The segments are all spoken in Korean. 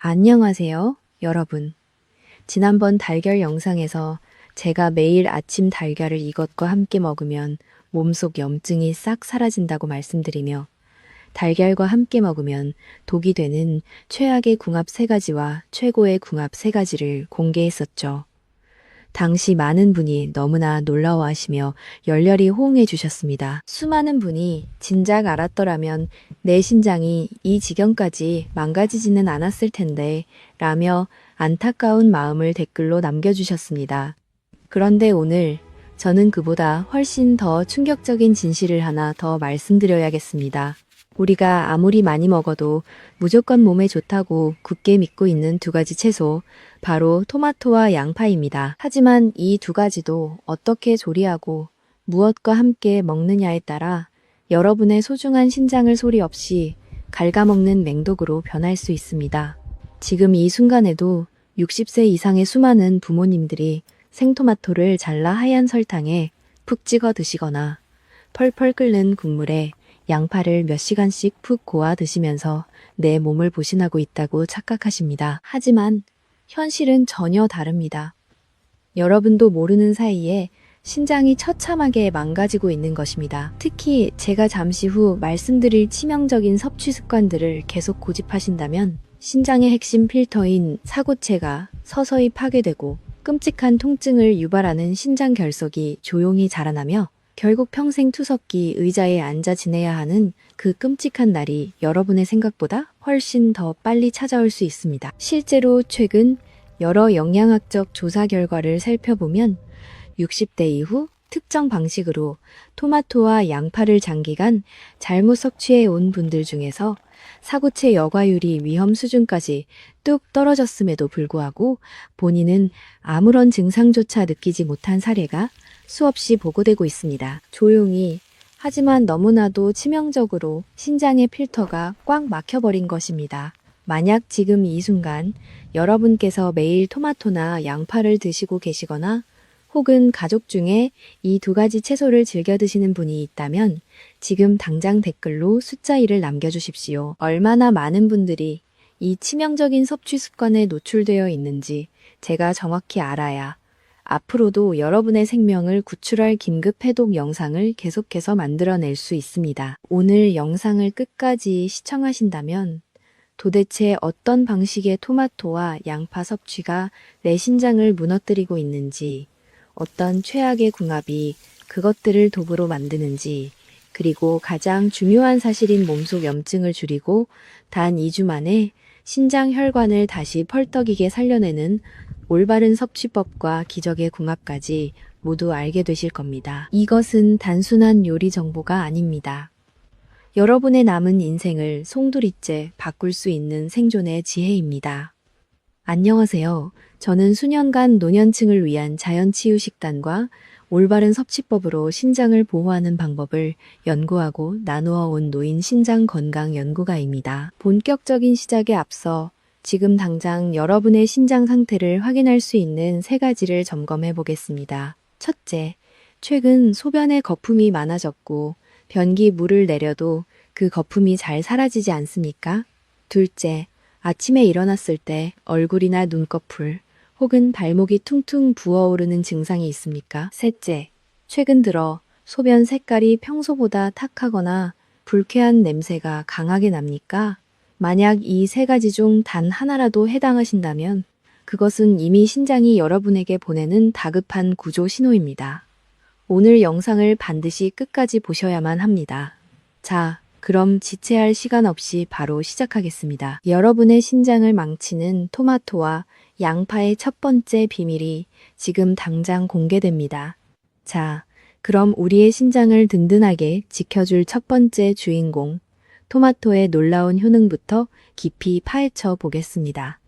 안녕하세요, 여러분. 지난번 달걀 영상에서 제가 매일 아침 달걀을 이것과 함께 먹으면 몸속 염증이 싹 사라진다고 말씀드리며 달걀과 함께 먹으면 독이 되는 최악의 궁합 세가지와 최고의 궁합 세가지를 공개했었죠. 당시 많은 분이 너무나 놀라워하시며 열렬히 호응해 주셨습니다. 수많은 분이 진작 알았더라면 내 신장이 이 지경까지 망가지지는 않았을 텐데 라며 안타까운 마음을 댓글로 남겨주셨습니다. 그런데 오늘 저는 그보다 훨씬 더 충격적인 진실을 하나 더 말씀드려야겠습니다. 우리가 아무리 많이 먹어도 무조건 몸에 좋다고 굳게 믿고 있는 두 가지 채소, 바로 토마토와 양파입니다. 하지만 이 두 가지도 어떻게 조리하고 무엇과 함께 먹느냐에 따라 여러분의 소중한 신장을 소리 없이 갉아먹는 맹독으로 변할 수 있습니다. 지금 이 순간에도 60세 이상의 수많은 부모님들이 생토마토를 잘라 하얀 설탕에 푹 찍어 드시거나 펄펄 끓는 국물에 양파를 몇 시간씩 푹 고아 드시면서 내 몸을 보신하고 있다고 착각하십니다. 하지만 현실은 전혀 다릅니다. 여러분도 모르는 사이에 신장이 처참하게 망가지고 있는 것입니다. 특히 제가 잠시 후 말씀드릴 치명적인 섭취 습관들을 계속 고집하신다면 신장의 핵심 필터인 사고체가 서서히 파괴되고 끔찍한 통증을 유발하는 신장 결석이 조용히 자라나며 결국 평생 투석기 의자에 앉아 지내야 하는 그 끔찍한 날이 여러분의 생각보다 훨씬 더 빨리 찾아올 수 있습니다. 실제로 최근 여러 영양학적 조사 결과를 살펴보면 60대 이후 특정 방식으로 토마토와 양파를 장기간 잘못 섭취해 온 분들 중에서 사고체 여과율이 위험 수준까지 뚝 떨어졌음에도 불구하고 본인은 아무런 증상조차 느끼지 못한 사례가 수없이 보고되고 있습니다. 조용히 하지만 너무나도 치명적으로 신장의 필터가 꽉 막혀버린 것입니다. 만약 지금 이 순간 여러분께서 매일 토마토나 양파를 드시고 계시거나 혹은 가족 중에 이 두 가지 채소를 즐겨 드시는 분이 있다면 지금 당장 댓글로 숫자 1을 남겨주십시오. 얼마나 많은 분들이 이 치명적인 섭취 습관에 노출되어 있는지 제가 정확히 알아야 앞으로도 여러분의 생명을 구출할 긴급 해독 영상을 계속해서 만들어낼 수 있습니다. 오늘 영상을 끝까지 시청하신다면 도대체 어떤 방식의 토마토와 양파 섭취가 내 신장을 무너뜨리고 있는지, 어떤 최악의 궁합이 그것들을 독으로 만드는지, 그리고 가장 중요한 사실인 몸속 염증을 줄이고 단 2주 만에 신장 혈관을 다시 펄떡이게 살려내는 올바른 섭취법과 기적의 궁합까지 모두 알게 되실 겁니다. 이것은 단순한 요리 정보가 아닙니다. 여러분의 남은 인생을 송두리째 바꿀 수 있는 생존의 지혜입니다. 안녕하세요. 저는 수년간 노년층을 위한 자연치유식단과 올바른 섭취법으로 신장을 보호하는 방법을 연구하고 나누어 온 노인 신장건강연구가입니다. 본격적인 시작에 앞서 지금 당장 여러분의 신장 상태를 확인할 수 있는 3가지를 점검해 보겠습니다. 첫째, 최근 소변에 거품이 많아졌고 변기 물을 내려도 그 거품이 잘 사라지지 않습니까? 둘째, 아침에 일어났을 때 얼굴이나 눈꺼풀 혹은 발목이 퉁퉁 부어오르는 증상이 있습니까? 셋째, 최근 들어 소변 색깔이 평소보다 탁하거나 불쾌한 냄새가 강하게 납니까? 만약 이 3가지 중 단 하나라도 해당하신다면 그것은 이미 신장이 여러분에게 보내는 다급한 구조 신호입니다. 오늘 영상을 반드시 끝까지 보셔야만 합니다. 자, 그럼 지체할 시간 없이 바로 시작하겠습니다. 여러분의 신장을 망치는 토마토와 양파의 첫 번째 비밀이 지금 당장 공개됩니다. 자, 그럼 우리의 신장을 든든하게 지켜줄 첫 번째 주인공, 토마토의 놀라운 효능부터 깊이 파헤쳐 보겠습니다.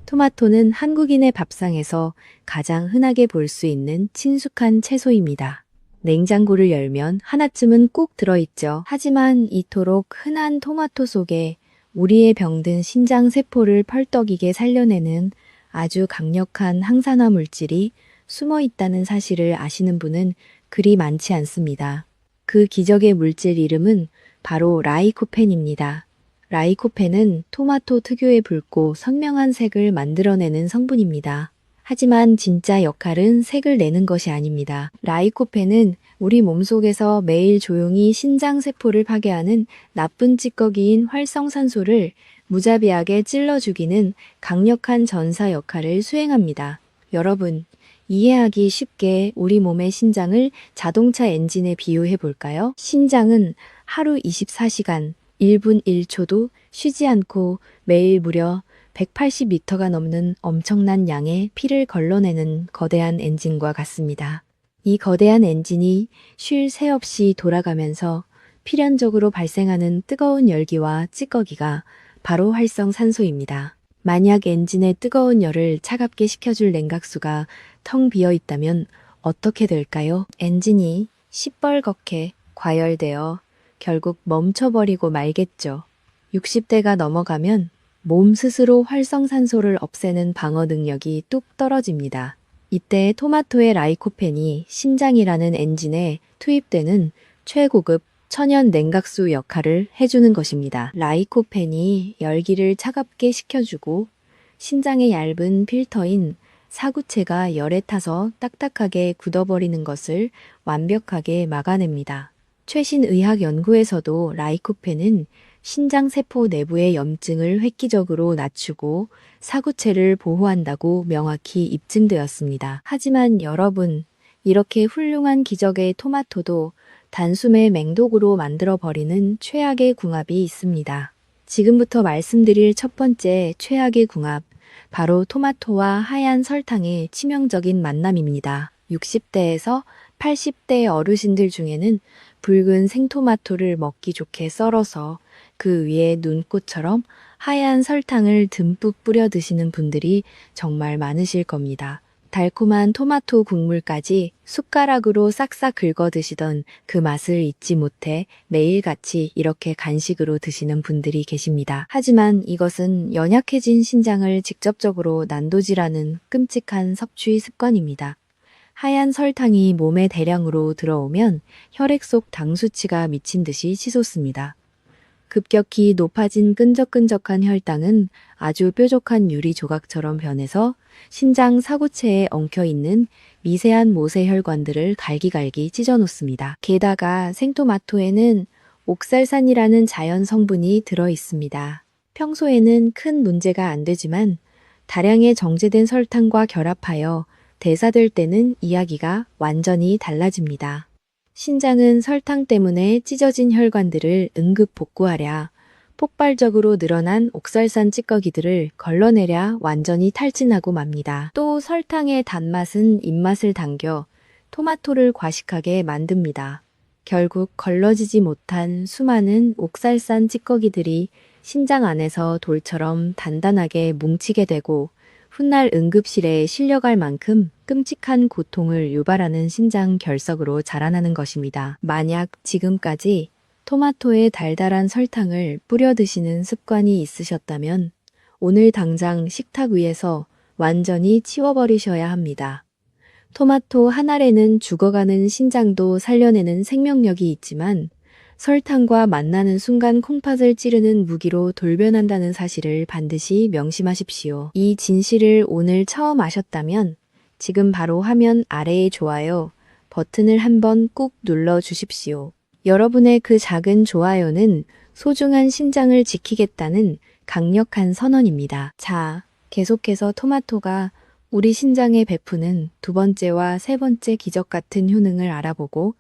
토마토는 한국인의 밥상에서 가장 흔하게 볼 수 있는 친숙한 채소입니다. 냉장고를 열면 하나쯤은 꼭 들어있죠. 하지만 이토록 흔한 토마토 속에 우리의 병든 신장 세포를 펄떡이게 살려내는 아주 강력한 항산화 물질이 숨어 있다는 사실을 아시는 분은 그리 많지 않습니다. 그 기적의 물질 이름은 바로 라이코펜입니다. 라이코펜은 토마토 특유의 붉고 선명한 색을 만들어내는 성분입니다. 하지만 진짜 역할은 색을 내는 것이 아닙니다. 라이코펜은 우리 몸속에서 매일 조용히 신장세포를 파괴하는 나쁜 찌꺼기인 활성산소를 무자비하게 찔러 죽이는 강력한 전사 역할을 수행합니다. 여러분, 이해하기 쉽게 우리 몸의 신장을 자동차 엔진에 비유해 볼까요? 신장은 하루 24시간, 1분 1초도 쉬지 않고 매일 무려 180리터가 넘는 엄청난 양의 피를 걸러내는 거대한 엔진과 같습니다. 이 거대한 엔진이 쉴 새 없이 돌아가면서 필연적으로 발생하는 뜨거운 열기와 찌꺼기가 바로 활성산소입니다. 만약 엔진의 뜨거운 열을 차갑게 식혀줄 냉각수가 텅 비어 있다면 어떻게 될까요? 엔진이 시뻘겋게 과열되어 결국 멈춰버리고 말겠죠. 60대가 넘어가면 몸 스스로 활성산소를 없애는 방어 능력이 뚝 떨어집니다. 이때 토마토의 라이코펜이 신장이라는 엔진에 투입되는 최고급 천연 냉각수 역할을 해주는 것입니다. 라이코펜이 열기를 차갑게 식혀주고 신장의 얇은 필터인 사구체가 열에 타서 딱딱하게 굳어버리는 것을 완벽하게 막아냅니다. 최신 의학 연구에서도 라이코펜은 신장세포 내부의 염증을 획기적으로 낮추고 사구체를 보호한다고 명확히 입증되었습니다. 하지만 여러분, 이렇게 훌륭한 기적의 토마토도 단숨에 맹독으로 만들어버리는 최악의 궁합이 있습니다. 지금부터 말씀드릴 첫 번째 최악의 궁합, 바로 토마토와 하얀 설탕의 치명적인 만남입니다. 60대에서 80대 어르신들 중에는 붉은 생토마토를 먹기 좋게 썰어서 그 위에 눈꽃처럼 하얀 설탕을 듬뿍 뿌려 드시는 분들이 정말 많으실 겁니다. 달콤한 토마토 국물까지 숟가락으로 싹싹 긁어 드시던 그 맛을 잊지 못해 매일같이 이렇게 간식으로 드시는 분들이 계십니다. 하지만 이것은 연약해진 신장을 직접적으로 난도질하는 끔찍한 섭취 습관입니다. 하얀 설탕이 몸에 대량으로 들어오면 혈액 속 당 수치가 미친 듯이 치솟습니다. 급격히 높아진 끈적끈적한 혈당은 아주 뾰족한 유리 조각처럼 변해서 신장 사구체에 엉켜있는 미세한 모세혈관들을 갈기갈기 찢어놓습니다. 게다가 생토마토에는 옥살산이라는 자연 성분이 들어 있습니다. 평소에는 큰 문제가 안 되지만 다량의 정제된 설탕과 결합하여 대사될 때는 이야기가 완전히 달라집니다. 신장은 설탕 때문에 찢어진 혈관들을 응급 복구하랴, 폭발적으로 늘어난 옥살산 찌꺼기들을 걸러내랴 완전히 탈진하고 맙니다. 또 설탕의 단맛은 입맛을 당겨 토마토를 과식하게 만듭니다. 결국 걸러지지 못한 수많은 옥살산 찌꺼기들이 신장 안에서 돌처럼 단단하게 뭉치게 되고 훗날 응급실에 실려갈 만큼 끔찍한 고통을 유발하는 신장 결석으로 자라나는 것입니다. 만약 지금까지 토마토에 달달한 설탕을 뿌려 드시는 습관이 있으셨다면 오늘 당장 식탁 위에서 완전히 치워버리셔야 합니다. 토마토 한 알에는 죽어가는 신장도 살려내는 생명력이 있지만 설탕과 만나는 순간 콩팥을 찌르는 무기로 돌변한다는 사실을 반드시 명심하십시오. 이 진실을 오늘 처음 아셨다면 지금 바로 화면 아래의 좋아요 버튼을 한번 꾹 눌러 주십시오. 여러분의 그 작은 좋아요는 소중한 신장을 지키겠다는 강력한 선언입니다. 자, 계속해서 토마토가 우리 신장에 베푸는 두 번째와 세 번째 기적 같은 효능을 알아보고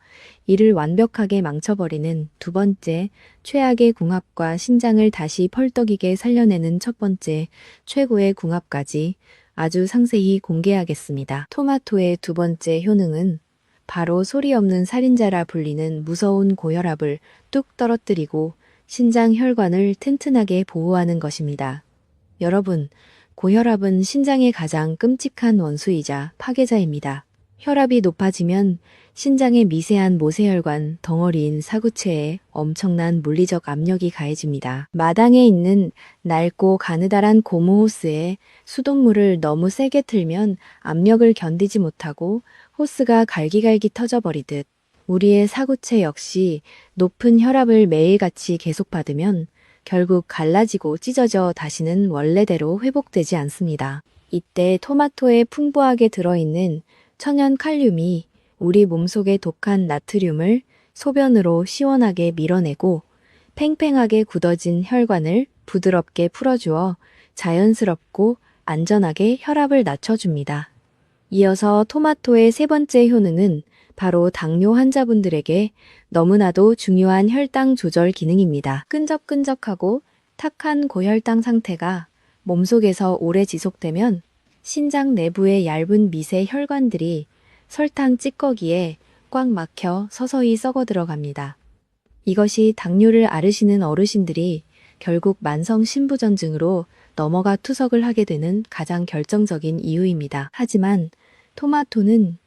이를 완벽하게 망쳐버리는 두 번째 최악의 궁합과 신장을 다시 펄떡이게 살려내는 첫 번째 최고의 궁합까지 아주 상세히 공개하겠습니다. 토마토의 두 번째 효능은 바로 소리 없는 살인자라 불리는 무서운 고혈압을 뚝 떨어뜨리고 신장 혈관을 튼튼하게 보호하는 것입니다. 여러분, 고혈압은 신장의 가장 끔찍한 원수이자 파괴자입니다. 혈압이 높아지면 신장의 미세한 모세혈관 덩어리인 사구체에 엄청난 물리적 압력이 가해집니다. 마당에 있는 낡고 가느다란 고무 호스에 수돗물을 너무 세게 틀면 압력을 견디지 못하고 호스가 갈기갈기 터져버리듯 우리의 사구체 역시 높은 혈압을 매일같이 계속 받으면 결국 갈라지고 찢어져 다시는 원래대로 회복되지 않습니다. 이때 토마토에 풍부하게 들어있는 천연 칼륨이 우리 몸속의 독한 나트륨을 소변으로 시원하게 밀어내고 팽팽하게 굳어진 혈관을 부드럽게 풀어주어 자연스럽고 안전하게 혈압을 낮춰줍니다. 이어서 토마토의 세 번째 효능은 바로 당뇨 환자분들에게 너무나도 중요한 혈당 조절 기능입니다. 끈적끈적하고 탁한 고혈당 상태가 몸속에서 오래 지속되면 신장 내부의 얇은 미세 혈관들이 설탕 찌꺼기에 꽉 막혀 서서히 썩어 들어갑니다. 이것이 당뇨를 앓으시는 어르신들이 결국 만성 신부전증으로 넘어가 투석을 하게 되는 가장 결정적인 이유입니다. 하지만 토마토는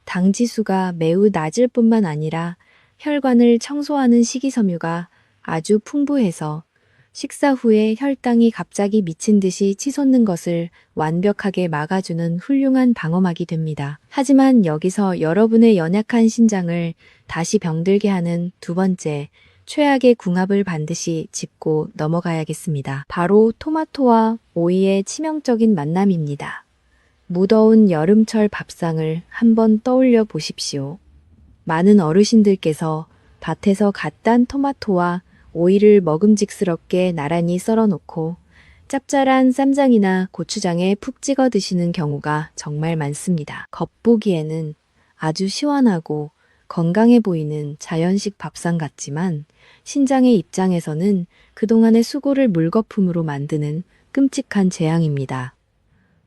당 지수가 매우 낮을 뿐만 아니라 혈관을 청소하는 식이섬유가 아주 풍부해서 식사 후에 혈당이 갑자기 미친 듯이 치솟는 것을 완벽하게 막아주는 훌륭한 방어막이 됩니다. 하지만 여기서 여러분의 연약한 신장을 다시 병들게 하는 두 번째, 최악의 궁합을 반드시 짚고 넘어가야겠습니다. 바로 토마토와 오이의 치명적인 만남입니다. 무더운 여름철 밥상을 한번 떠올려 보십시오. 많은 어르신들께서 밭에서 갓 딴 토마토와 오이를 먹음직스럽게 나란히 썰어놓고 짭짤한 쌈장이나 고추장에 푹 찍어 드시는 경우가 정말 많습니다. 겉보기에는 아주 시원하고 건강해 보이는 자연식 밥상 같지만 신장의 입장에서는 그동안의 수고를 물거품으로 만드는 끔찍한 재앙입니다.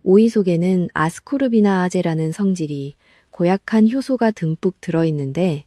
오이 속에는 아스코르비나아제라는 성질이 고약한 효소가 듬뿍 들어있는데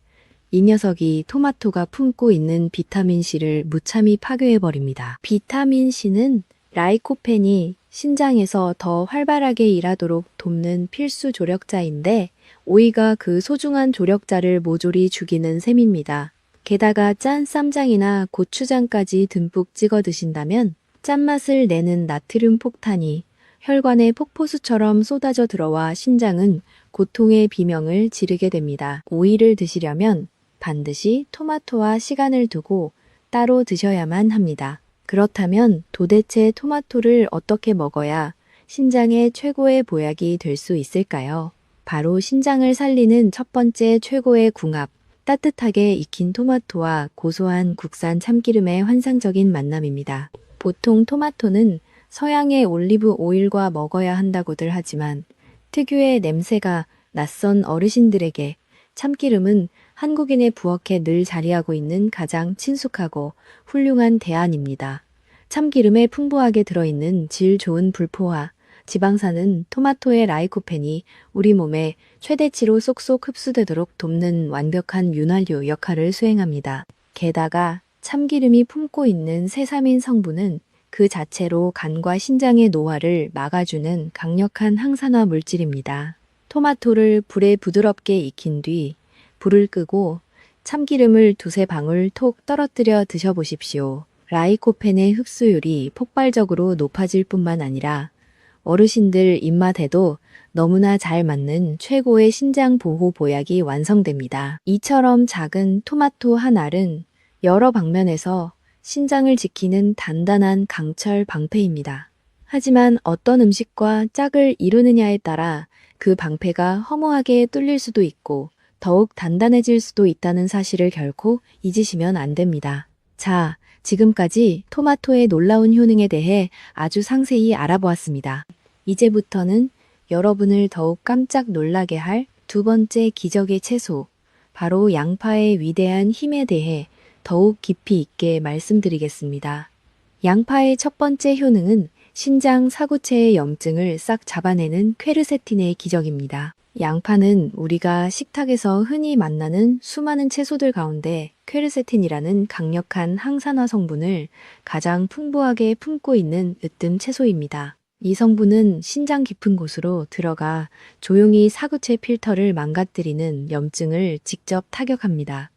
이 녀석이 토마토가 품고 있는 비타민C를 무참히 파괴해버립니다. 비타민C는 라이코펜이 신장에서 더 활발하게 일하도록 돕는 필수 조력자인데 오이가 그 소중한 조력자를 모조리 죽이는 셈입니다. 게다가 짠 쌈장이나 고추장까지 듬뿍 찍어 드신다면 짠맛을 내는 나트륨 폭탄이 혈관에 폭포수처럼 쏟아져 들어와 신장은 고통의 비명을 지르게 됩니다. 오이를 드시려면 반드시 토마토와 시간을 두고 따로 드셔야만 합니다. 그렇다면 도대체 토마토를 어떻게 먹어야 신장의 최고의 보약이 될 수 있을까요? 바로 신장을 살리는 첫 번째 최고의 궁합, 따뜻하게 익힌 토마토와 고소한 국산 참기름의 환상적인 만남입니다. 보통 토마토는 서양의 올리브 오일과 먹어야 한다고들 하지만 특유의 냄새가 낯선 어르신들에게 참기름은 한국인의 부엌에 늘 자리하고 있는 가장 친숙하고 훌륭한 대안입니다. 참기름에 풍부하게 들어있는 질 좋은 불포화, 지방산은 토마토의 라이코펜이 우리 몸에 최대치로 쏙쏙 흡수되도록 돕는 완벽한 윤활유 역할을 수행합니다. 게다가 참기름이 품고 있는 세사민 성분은 그 자체로 간과 신장의 노화를 막아주는 강력한 항산화 물질입니다. 토마토를 불에 부드럽게 익힌 뒤 불을 끄고 참기름을 두세 방울 톡 떨어뜨려 드셔보십시오. 라이코펜의 흡수율이 폭발적으로 높아질 뿐만 아니라 어르신들 입맛에도 너무나 잘 맞는 최고의 신장 보호 보약이 완성됩니다. 이처럼 작은 토마토 한 알은 여러 방면에서 신장을 지키는 단단한 강철 방패입니다. 하지만 어떤 음식과 짝을 이루느냐에 따라 그 방패가 허무하게 뚫릴 수도 있고 더욱 단단해질 수도 있다는 사실을 결코 잊으시면 안 됩니다. 자, 지금까지 토마토의 놀라운 효능에 대해 아주 상세히 알아보았습니다. 이제부터는 여러분을 더욱 깜짝 놀라게 할 두 번째 기적의 채소, 바로 양파의 위대한 힘에 대해 더욱 깊이 있게 말씀드리겠습니다. 양파의 첫 번째 효능은 신장 사구체의 염증을 싹 잡아내는 퀘르세틴의 기적입니다. 양파는 우리가 식탁에서 흔히 만나는 수많은 채소들 가운데 퀘르세틴이라는 강력한 항산화 성분을 가장 풍부하게 품고 있는 으뜸 채소입니다. 이 성분은 신장 깊은 곳으로 들어가 조용히 사구체 필터를 망가뜨리는 염증을 직접 타격합니다.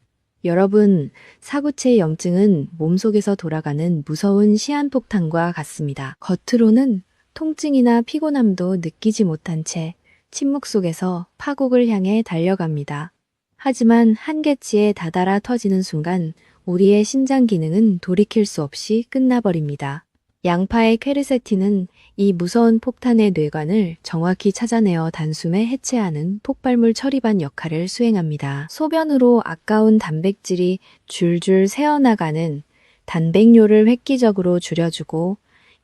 여러분, 사구체 염증은 몸속에서 돌아가는 무서운 시한폭탄과 같습니다. 겉으로는 통증이나 피곤함도 느끼지 못한 채 침묵 속에서 파국을 향해 달려갑니다. 하지만 한계치에 다다라 터지는 순간 우리의 신장 기능은 돌이킬 수 없이 끝나버립니다. 양파의 퀘르세틴은 이 무서운 폭탄의 뇌관을 정확히 찾아내어 단숨에 해체하는 폭발물 처리반 역할을 수행합니다. 소변으로 아까운 단백질이 줄줄 새어나가는 단백뇨를 획기적으로 줄여주고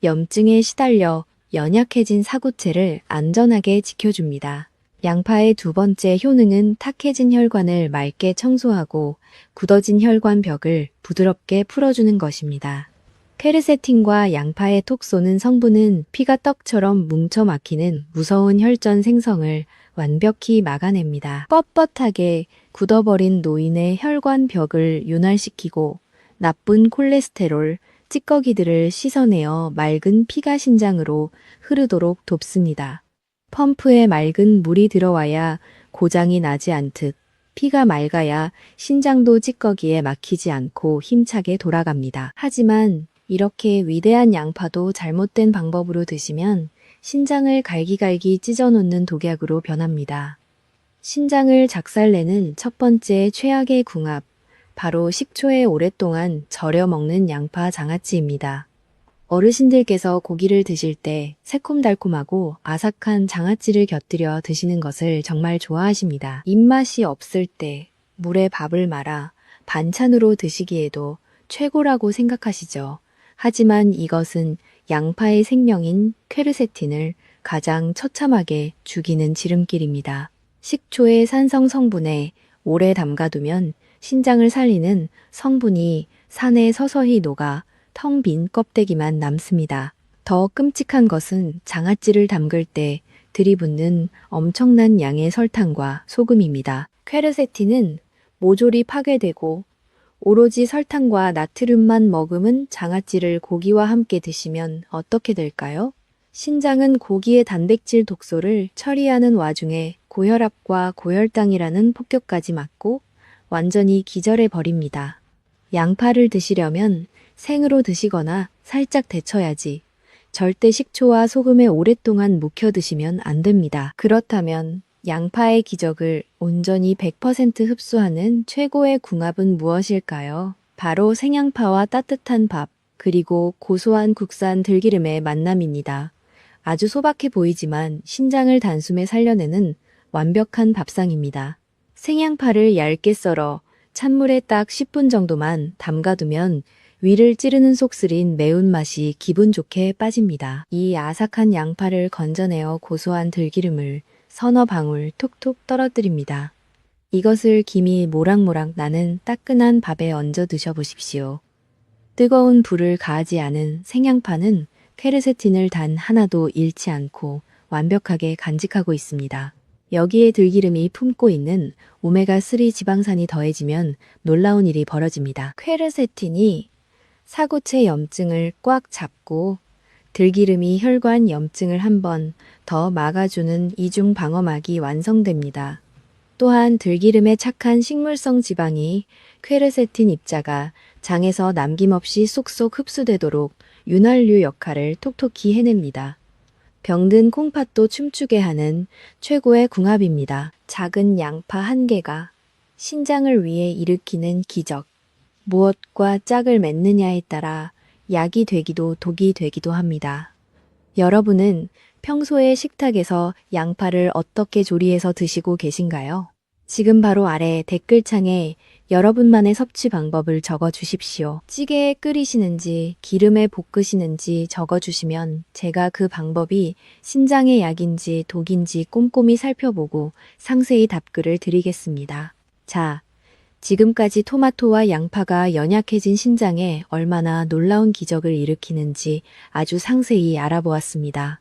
염증에 시달려 연약해진 사구체를 안전하게 지켜줍니다. 양파의 두 번째 효능은 탁해진 혈관을 맑게 청소하고 굳어진 혈관 벽을 부드럽게 풀어주는 것입니다. 퀘르세틴과 양파의 톡 쏘는 성분은 피가 떡처럼 뭉쳐 막히는 무서운 혈전 생성을 완벽히 막아냅니다. 뻣뻣하게 굳어버린 노인의 혈관 벽을 윤활시키고 나쁜 콜레스테롤, 찌꺼기들을 씻어내어 맑은 피가 신장으로 흐르도록 돕습니다. 펌프에 맑은 물이 들어와야 고장이 나지 않듯 피가 맑아야 신장도 찌꺼기에 막히지 않고 힘차게 돌아갑니다. 하지만 이렇게 위대한 양파도 잘못된 방법으로 드시면 신장을 갈기갈기 찢어놓는 독약으로 변합니다. 신장을 작살내는 첫 번째 최악의 궁합, 바로 식초에 오랫동안 절여 먹는 양파 장아찌입니다. 어르신들께서 고기를 드실 때 새콤달콤하고 아삭한 장아찌를 곁들여 드시는 것을 정말 좋아하십니다. 입맛이 없을 때 물에 밥을 말아 반찬으로 드시기에도 최고라고 생각하시죠. 하지만 이것은 양파의 생명인 퀘르세틴을 가장 처참하게 죽이는 지름길입니다. 식초의 산성 성분에 오래 담가두면 신장을 살리는 성분이 산에 서서히 녹아 텅 빈 껍데기만 남습니다. 더 끔찍한 것은 장아찌를 담글 때 들이붓는 엄청난 양의 설탕과 소금입니다. 퀘르세틴은 모조리 파괴되고 오로지 설탕과 나트륨만 머금은 장아찌를 고기와 함께 드시면 어떻게 될까요? 신장은 고기의 단백질 독소를 처리하는 와중에 고혈압과 고혈당이라는 폭격까지 맞고 완전히 기절해 버립니다. 양파를 드시려면 생으로 드시거나 살짝 데쳐야지. 절대 식초와 소금에 오랫동안 묵혀 드시면 안 됩니다. 그렇다면 양파의 기적을 온전히 100% 흡수하는 최고의 궁합은 무엇일까요? 바로 생양파와 따뜻한 밥, 그리고 고소한 국산 들기름의 만남입니다. 아주 소박해 보이지만 신장을 단숨에 살려내는 완벽한 밥상입니다. 생양파를 얇게 썰어 찬물에 딱 10분 정도만 담가두면 위를 찌르는 속쓰린 매운맛이 기분 좋게 빠집니다. 이 아삭한 양파를 건져내어 고소한 들기름을 서너 방울 톡톡 떨어뜨립니다. 이것을 김이 모락모락 나는 따끈한 밥에 얹어 드셔보십시오. 뜨거운 불을 가하지 않은 생양파는 퀘르세틴을 단 하나도 잃지 않고 완벽하게 간직하고 있습니다. 여기에 들기름이 품고 있는 오메가3 지방산이 더해지면 놀라운 일이 벌어집니다. 퀘르세틴이 사구체 염증을 꽉 잡고 들기름이 혈관 염증을 한 번 더 막아주는 이중 방어막이 완성됩니다. 또한 들기름의 착한 식물성 지방이 퀘르세틴 입자가 장에서 남김없이 쏙쏙 흡수되도록 윤활유 역할을 톡톡히 해냅니다. 병든 콩팥도 춤추게 하는 최고의 궁합입니다. 작은 양파 한 개가 신장을 위해 일으키는 기적. 무엇과 짝을 맺느냐에 따라 약이 되기도 독이 되기도 합니다. 여러분은 평소에 식탁에서 양파를 어떻게 조리해서 드시고 계신가요? 지금 바로 아래 댓글창에 여러분만의 섭취 방법을 적어 주십시오. 찌개에 끓이시는지 기름에 볶으시는지 적어 주시면 제가 그 방법이 신장의 약인지 독인지 꼼꼼히 살펴보고 상세히 답글을 드리겠습니다. 자, 지금까지 토마토와 양파가 연약해진 신장에 얼마나 놀라운 기적을 일으키는지 아주 상세히 알아보았습니다.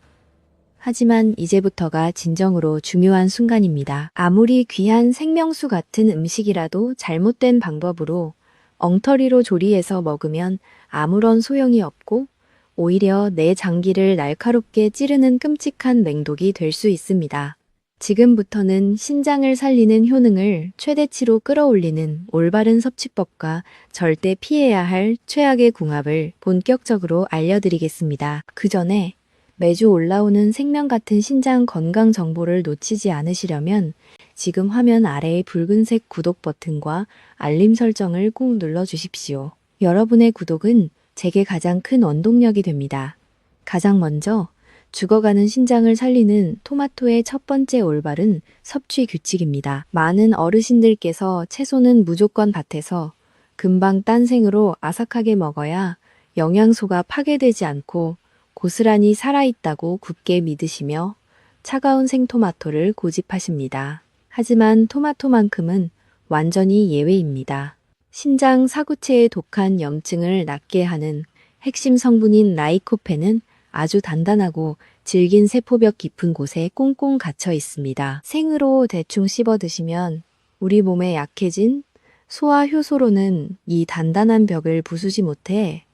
하지만 이제부터가 진정으로 중요한 순간입니다. 아무리 귀한 생명수 같은 음식이라도 잘못된 방법으로 엉터리로 조리해서 먹으면 아무런 소용이 없고 오히려 내 장기를 날카롭게 찌르는 끔찍한 맹독이 될 수 있습니다. 지금부터는 신장을 살리는 효능을 최대치로 끌어올리는 올바른 섭취법과 절대 피해야 할 최악의 궁합을 본격적으로 알려드리겠습니다. 그 전에 매주 올라오는 생명 같은 신장 건강 정보를 놓치지 않으시려면 지금 화면 아래의 붉은색 구독 버튼과 알림 설정을 꾹 눌러주십시오. 여러분의 구독은 제게 가장 큰 원동력이 됩니다. 가장 먼저 죽어가는 신장을 살리는 토마토의 첫 번째 올바른 섭취 규칙입니다. 많은 어르신들께서 채소는 무조건 밭에서 금방 딴 생으로 아삭하게 먹어야 영양소가 파괴되지 않고 고스란히 살아있다고 굳게 믿으시며 차가운 생토마토를 고집하십니다. 하지만 토마토만큼은 완전히 예외입니다. 신장 사구체의 독한 염증을 낫게 하는 핵심 성분인 라이코펜은 아주 단단하고 질긴 세포벽 깊은 곳에 꽁꽁 갇혀 있습니다. 생으로 대충 씹어 드시면 우리 몸에 약해진 소화 효소로는 이 단단한 벽을 부수지 못해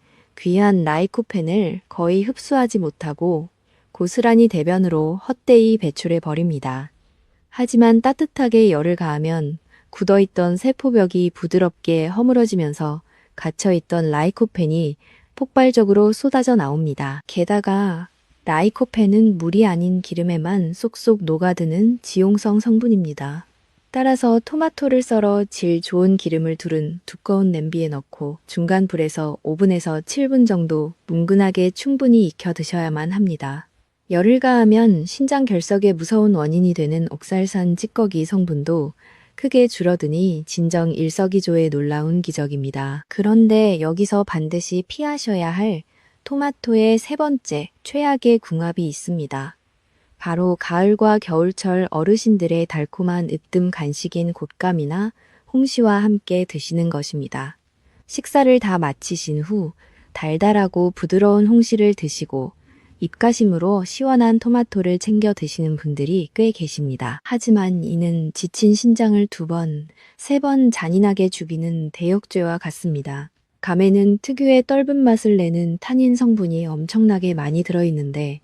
귀한 라이코펜을 거의 흡수하지 못하고 고스란히 대변으로 헛되이 배출해 버립니다. 하지만 따뜻하게 열을 가하면 굳어있던 세포벽이 부드럽게 허물어지면서 갇혀있던 라이코펜이 폭발적으로 쏟아져 나옵니다. 게다가 라이코펜은 물이 아닌 기름에만 쏙쏙 녹아드는 지용성 성분입니다. 따라서 토마토를 썰어 질 좋은 기름을 두른 두꺼운 냄비에 넣고 중간 불에서 5분에서 7분 정도 뭉근하게 충분히 익혀 드셔야만 합니다. 열을 가하면 신장 결석의 무서운 원인이 되는 옥살산 찌꺼기 성분도 크게 줄어드니 진정 일석이조의 놀라운 기적입니다. 그런데 여기서 반드시 피하셔야 할 토마토의 세 번째 최악의 궁합이 있습니다. 바로 가을과 겨울철 어르신들의 달콤한 으뜸 간식인 곶감이나 홍시와 함께 드시는 것입니다. 식사를 다 마치신 후 달달하고 부드러운 홍시를 드시고 입가심으로 시원한 토마토를 챙겨 드시는 분들이 꽤 계십니다. 하지만 이는 지친 신장을 2번, 3번 잔인하게 죽이는 대역죄와 같습니다. 감에는 특유의 떫은 맛을 내는 타닌 성분이 엄청나게 많이 들어있는데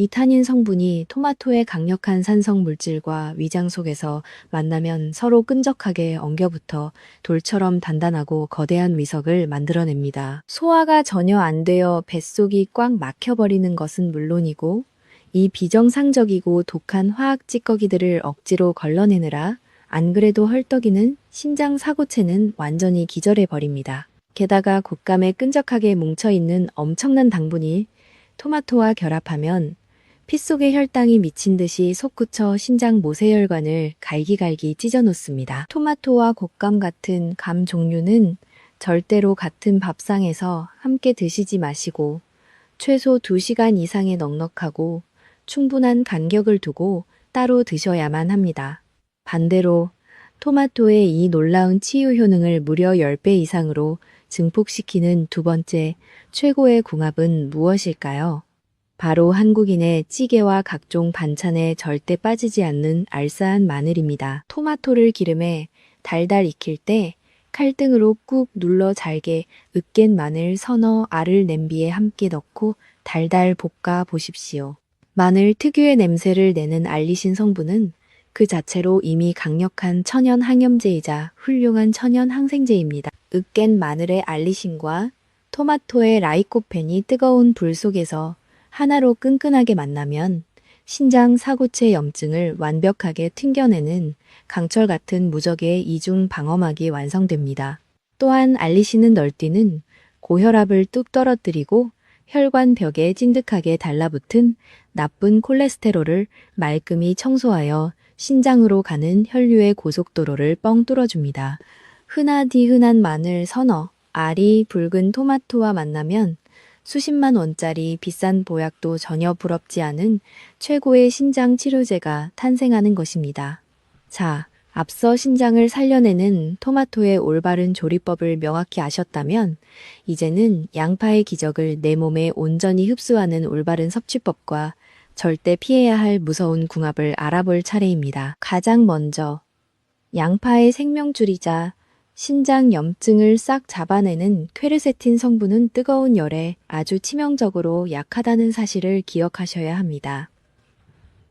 이 타닌 성분이 토마토의 강력한 산성 물질과 위장 속에서 만나면 서로 끈적하게 엉겨붙어 돌처럼 단단하고 거대한 위석을 만들어냅니다. 소화가 전혀 안 되어 뱃속이 꽉 막혀버리는 것은 물론이고 이 비정상적이고 독한 화학 찌꺼기들을 억지로 걸러내느라 안 그래도 헐떡이는 신장 사고체는 완전히 기절해버립니다. 게다가 곶감에 끈적하게 뭉쳐있는 엄청난 당분이 토마토와 결합하면 피 속의 혈당이 미친 듯이 솟구쳐 신장 모세혈관을 갈기갈기 찢어놓습니다. 토마토와 곶감 같은 감 종류는 절대로 같은 밥상에서 함께 드시지 마시고 최소 2시간 이상의 넉넉하고 충분한 간격을 두고 따로 드셔야만 합니다. 반대로 토마토의 이 놀라운 치유 효능을 무려 10배 이상으로 증폭시키는 두 번째 최고의 궁합은 무엇일까요? 바로 한국인의 찌개와 각종 반찬에 절대 빠지지 않는 알싸한 마늘입니다. 토마토를 기름에 달달 익힐 때 칼등으로 꾹 눌러 잘게 으깬 마늘 서너 알을 냄비에 함께 넣고 달달 볶아 보십시오. 마늘 특유의 냄새를 내는 알리신 성분은 그 자체로 이미 강력한 천연 항염제이자 훌륭한 천연 항생제입니다. 으깬 마늘의 알리신과 토마토의 라이코펜이 뜨거운 불 속에서 하나로 끈끈하게 만나면 신장 사구체 염증을 완벽하게 튕겨내는 강철 같은 무적의 이중 방어막이 완성됩니다. 또한 알리시는 널뛰는 고혈압을 뚝 떨어뜨리고 혈관 벽에 찐득하게 달라붙은 나쁜 콜레스테롤을 말끔히 청소하여 신장으로 가는 혈류의 고속도로를 뻥 뚫어줍니다. 흔하디 흔한 마늘 서너, 알이 붉은 토마토와 만나면 수십만 원짜리 비싼 보약도 전혀 부럽지 않은 최고의 신장 치료제가 탄생하는 것입니다. 자, 앞서 신장을 살려내는 토마토의 올바른 조리법을 명확히 아셨다면 이제는 양파의 기적을 내 몸에 온전히 흡수하는 올바른 섭취법과 절대 피해야 할 무서운 궁합을 알아볼 차례입니다. 가장 먼저 양파의 생명줄이자 신장 염증을 싹 잡아내는 퀘르세틴 성분은 뜨거운 열에 아주 치명적으로 약하다는 사실을 기억하셔야 합니다.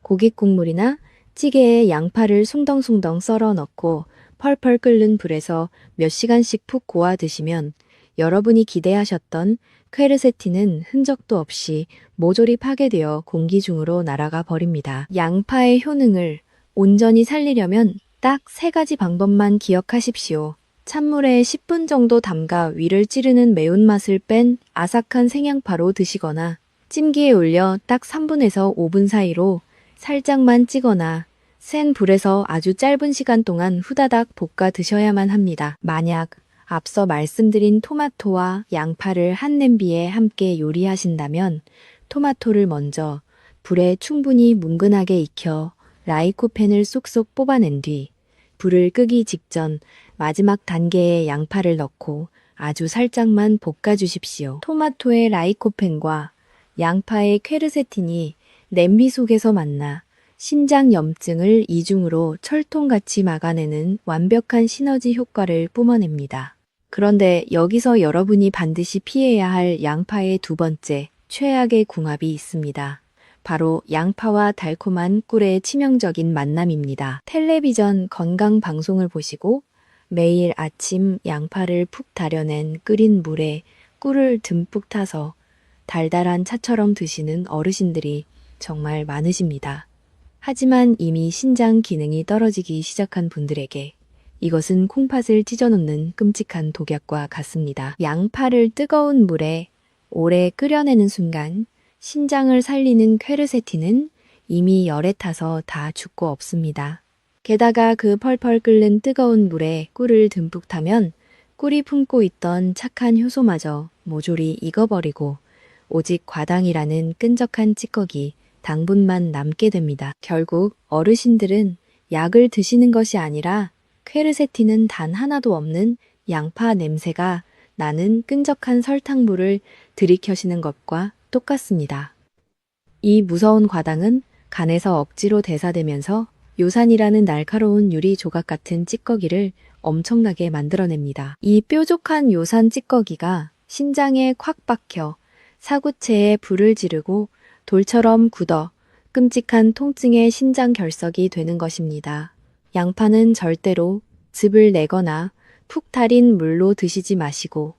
고기 국물이나 찌개에 양파를 숭덩숭덩 썰어 넣고 펄펄 끓는 불에서 몇 시간씩 푹 고아 드시면 여러분이 기대하셨던 퀘르세틴은 흔적도 없이 모조리 파괴되어 공기 중으로 날아가 버립니다. 양파의 효능을 온전히 살리려면 딱 3가지 방법만 기억하십시오. 찬물에 10분 정도 담가 위를 찌르는 매운맛을 뺀 아삭한 생양파로 드시거나 찜기에 올려 딱 3분에서 5분 사이로 살짝만 찌거나 센 불에서 아주 짧은 시간 동안 후다닥 볶아 드셔야만 합니다. 만약 앞서 말씀드린 토마토와 양파를 한 냄비에 함께 요리하신다면 토마토를 먼저 불에 충분히 뭉근하게 익혀 라이코펜을 쏙쏙 뽑아낸 뒤 불을 끄기 직전 마지막 단계에 양파를 넣고 아주 살짝만 볶아주십시오. 토마토의 라이코펜과 양파의 퀘르세틴이 냄비 속에서 만나 신장 염증을 이중으로 철통같이 막아내는 완벽한 시너지 효과를 뿜어냅니다. 그런데 여기서 여러분이 반드시 피해야 할 양파의 두 번째, 최악의 궁합이 있습니다. 바로 양파와 달콤한 꿀의 치명적인 만남입니다. 텔레비전 건강 방송을 보시고 매일 아침 양파를 푹 달여낸 끓인 물에 꿀을 듬뿍 타서 달달한 차처럼 드시는 어르신들이 정말 많으십니다. 하지만 이미 신장 기능이 떨어지기 시작한 분들에게 이것은 콩팥을 찢어놓는 끔찍한 독약과 같습니다. 양파를 뜨거운 물에 오래 끓여내는 순간 신장을 살리는 퀘르세틴은 이미 열에 타서 다 죽고 없습니다. 게다가 그 펄펄 끓는 뜨거운 물에 꿀을 듬뿍 타면 꿀이 품고 있던 착한 효소마저 모조리 익어버리고 오직 과당이라는 끈적한 찌꺼기, 당분만 남게 됩니다. 결국 어르신들은 약을 드시는 것이 아니라 퀘르세틴은 단 하나도 없는 양파 냄새가 나는 끈적한 설탕물을 들이켜시는 것과 똑같습니다. 이 무서운 과당은 간에서 억지로 대사되면서 요산이라는 날카로운 유리 조각 같은 찌꺼기를 엄청나게 만들어냅니다. 이 뾰족한 요산 찌꺼기가 신장에 콱 박혀 사구체에 불을 지르고 돌처럼 굳어 끔찍한 통증의 신장 결석이 되는 것입니다. 양파는 절대로 즙을 내거나 푹 달인 물로 드시지 마시고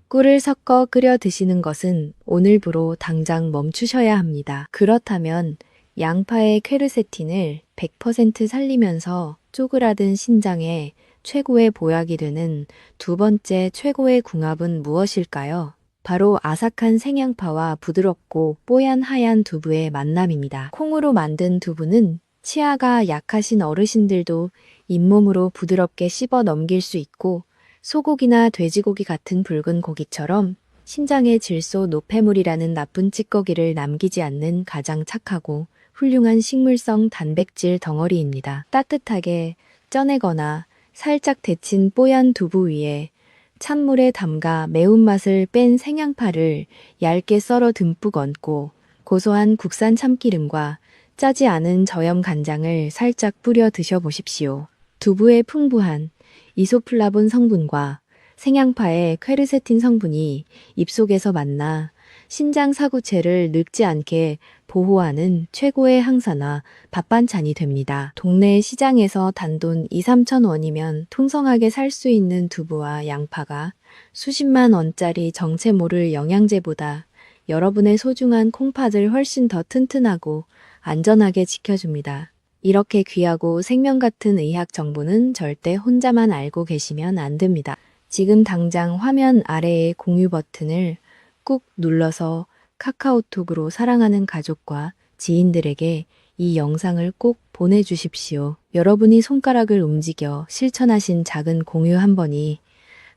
꿀을 섞어 끓여 드시는 것은 오늘부로 당장 멈추셔야 합니다. 그렇다면 양파의 퀘르세틴을 100% 살리면서 쪼그라든 신장에 최고의 보약이 되는 두 번째 최고의 궁합은 무엇일까요? 바로 아삭한 생양파와 부드럽고 뽀얀 하얀 두부의 만남입니다. 콩으로 만든 두부는 치아가 약하신 어르신들도 잇몸으로 부드럽게 씹어 넘길 수 있고 소고기나 돼지고기 같은 붉은 고기처럼 신장에 질소 노폐물이라는 나쁜 찌꺼기를 남기지 않는 가장 착하고 훌륭한 식물성 단백질 덩어리입니다. 따뜻하게 쪄내거나 살짝 데친 뽀얀 두부 위에 찬물에 담가 매운맛을 뺀 생양파를 얇게 썰어 듬뿍 얹고 고소한 국산 참기름과 짜지 않은 저염 간장을 살짝 뿌려 드셔보십시오. 두부의 풍부한 이소플라본 성분과 생양파의 퀘르세틴 성분이 입속에서 만나 신장 사구체를 늙지 않게 보호하는 최고의 항산화 밥반찬이 됩니다. 동네 시장에서 단돈 2, 3천 원이면 풍성하게 살 수 있는 두부와 양파가 수십만 원짜리 정체 모를 영양제보다 여러분의 소중한 콩팥을 훨씬 더 튼튼하고 안전하게 지켜줍니다. 이렇게 귀하고 생명 같은 의학 정보는 절대 혼자만 알고 계시면 안 됩니다. 지금 당장 화면 아래의 공유 버튼을 꾹 눌러서 카카오톡으로 사랑하는 가족과 지인들에게 이 영상을 꼭 보내주십시오. 여러분이 손가락을 움직여 실천하신 작은 공유 한 번이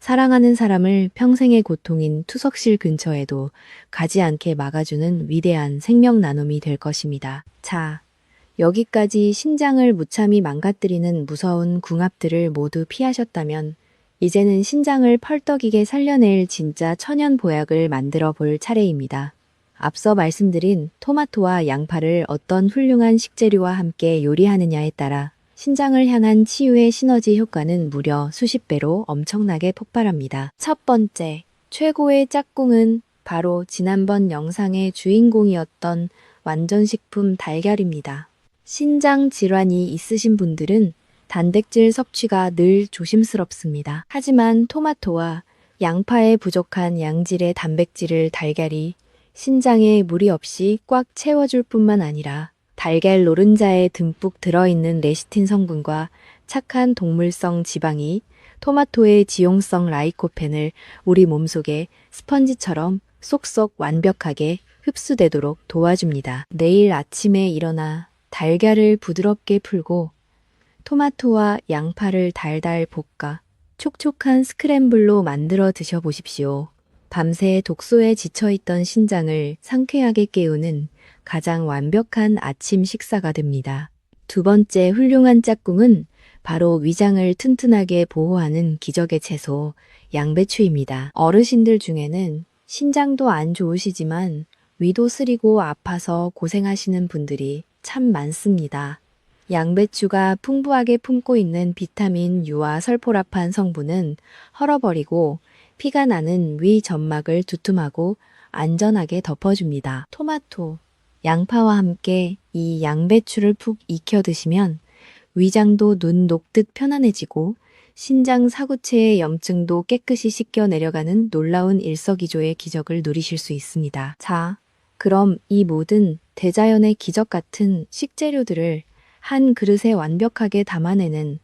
사랑하는 사람을 평생의 고통인 투석실 근처에도 가지 않게 막아주는 위대한 생명 나눔이 될 것입니다. 자, 여기까지 신장을 무참히 망가뜨리는 무서운 궁합들을 모두 피하셨다면 이제는 신장을 펄떡이게 살려낼 진짜 천연 보약을 만들어 볼 차례입니다. 앞서 말씀드린 토마토와 양파를 어떤 훌륭한 식재료와 함께 요리하느냐에 따라 신장을 향한 치유의 시너지 효과는 무려 수십 배로 엄청나게 폭발합니다. 첫 번째, 최고의 짝꿍은 바로 지난번 영상의 주인공이었던 완전식품 달걀입니다. 신장 질환이 있으신 분들은 단백질 섭취가 늘 조심스럽습니다. 하지만 토마토와 양파에 부족한 양질의 단백질을 달걀이 신장에 무리 없이 꽉 채워줄 뿐만 아니라 달걀 노른자에 듬뿍 들어있는 레시틴 성분과 착한 동물성 지방이 토마토의 지용성 라이코펜을 우리 몸속에 스펀지처럼 쏙쏙 완벽하게 흡수되도록 도와줍니다. 내일 아침에 일어나 달걀을 부드럽게 풀고 토마토와 양파를 달달 볶아 촉촉한 스크램블로 만들어 드셔보십시오. 밤새 독소에 지쳐있던 신장을 상쾌하게 깨우는 가장 완벽한 아침 식사가 됩니다. 두 번째 훌륭한 짝꿍은 바로 위장을 튼튼하게 보호하는 기적의 채소, 양배추입니다. 어르신들 중에는 신장도 안 좋으시지만 위도 쓰리고 아파서 고생하시는 분들이 참 많습니다. 양배추가 풍부하게 품고 있는 비타민 U와 설포라판 성분은 헐어버리고 피가 나는 위 점막을 두툼하고 안전하게 덮어줍니다. 토마토, 양파와 함께 이 양배추를 푹 익혀 드시면 위장도 눈 녹듯 편안해지고 신장 사구체의 염증도 깨끗이 씻겨 내려가는 놀라운 일석이조의 기적을 누리실 수 있습니다. 자, 그럼 이 모든 대자연의 기적 같은 식재료들을 한 그릇에 완벽하게 담아내는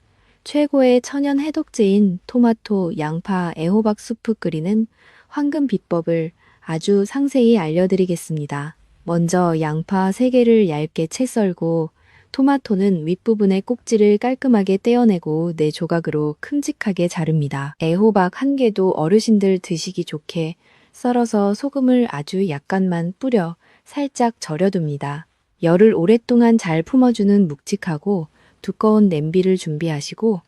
최고의 천연 해독제인 토마토, 양파, 애호박 수프 끓이는 황금 비법을 아주 상세히 알려드리겠습니다. 먼저 양파 3개를 얇게 채 썰고 토마토는 윗부분의 꼭지를 깔끔하게 떼어내고 4조각으로 큼직하게 자릅니다. 애호박 1개도 어르신들 드시기 좋게 썰어서 소금을 아주 약간만 뿌려 살짝 절여둡니다. 열을 오랫동안 잘 품어주는 묵직하고 두꺼운 냄비를 준비하시고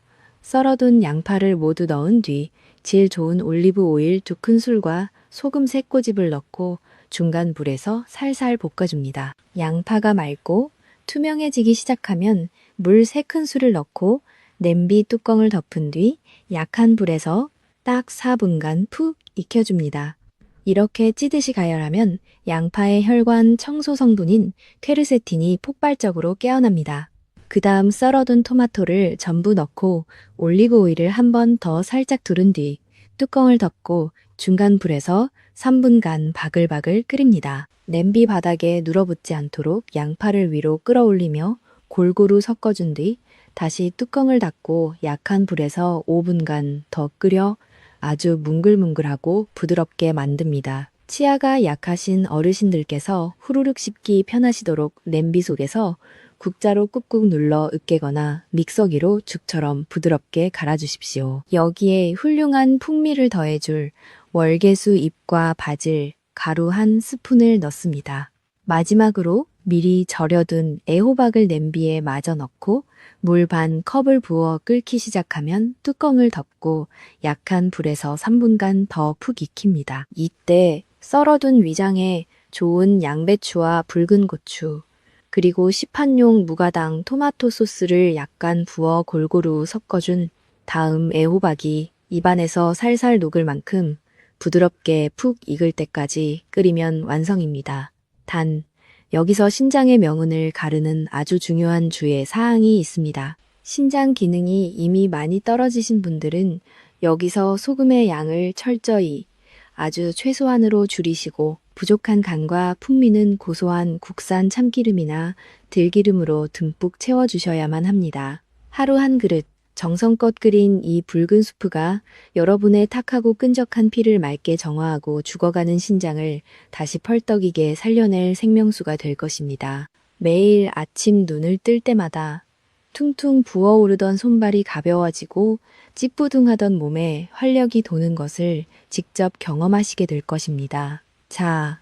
썰어둔 양파를 모두 넣은 뒤 질 좋은 올리브 오일 2큰술과 소금 3꼬집을 넣고 중간 불에서 살살 볶아줍니다. 양파가 맑고 투명해지기 시작하면 물 3큰술을 넣고 냄비 뚜껑을 덮은 뒤 약한 불에서 딱 4분간 푹 익혀줍니다. 이렇게 찌듯이 가열하면 양파의 혈관 청소 성분인 퀘르세틴이 폭발적으로 깨어납니다. 그 다음 썰어둔 토마토를 전부 넣고 올리브 오일을 한 번 더 살짝 두른 뒤 뚜껑을 덮고 중간 불에서 3분간 바글바글 끓입니다. 냄비 바닥에 눌어붙지 않도록 양파를 위로 끌어올리며 골고루 섞어준 뒤 다시 뚜껑을 닫고 약한 불에서 5분간 더 끓여 아주 뭉글뭉글하고 부드럽게 만듭니다. 치아가 약하신 어르신들께서 후루룩 씹기 편하시도록 냄비 속에서 국자로 꾹꾹 눌러 으깨거나 믹서기로 죽처럼 부드럽게 갈아주십시오. 여기에 훌륭한 풍미를 더해줄 월계수 잎과 바질, 가루 1스푼을 넣습니다. 마지막으로 미리 절여둔 애호박을 냄비에 마저 넣고 물 반 컵을 부어 끓기 시작하면 뚜껑을 덮고 약한 불에서 3분간 더 푹 익힙니다. 이때 썰어둔 위장에 좋은 양배추와 붉은 고추, 그리고 시판용 무가당 토마토 소스를 약간 부어 골고루 섞어준 다음 애호박이 입안에서 살살 녹을 만큼 부드럽게 푹 익을 때까지 끓이면 완성입니다. 단, 여기서 신장의 명운을 가르는 아주 중요한 주의 사항이 있습니다. 신장 기능이 이미 많이 떨어지신 분들은 여기서 소금의 양을 철저히 아주 최소한으로 줄이시고 부족한 간과 풍미는 고소한 국산 참기름이나 들기름으로 듬뿍 채워주셔야만 합니다. 하루 한 그릇 정성껏 끓인 이 붉은 수프가 여러분의 탁하고 끈적한 피를 맑게 정화하고 죽어가는 신장을 다시 펄떡이게 살려낼 생명수가 될 것입니다. 매일 아침 눈을 뜰 때마다 퉁퉁 부어오르던 손발이 가벼워지고 찌뿌둥하던 몸에 활력이 도는 것을 직접 경험하시게 될 것입니다. 자,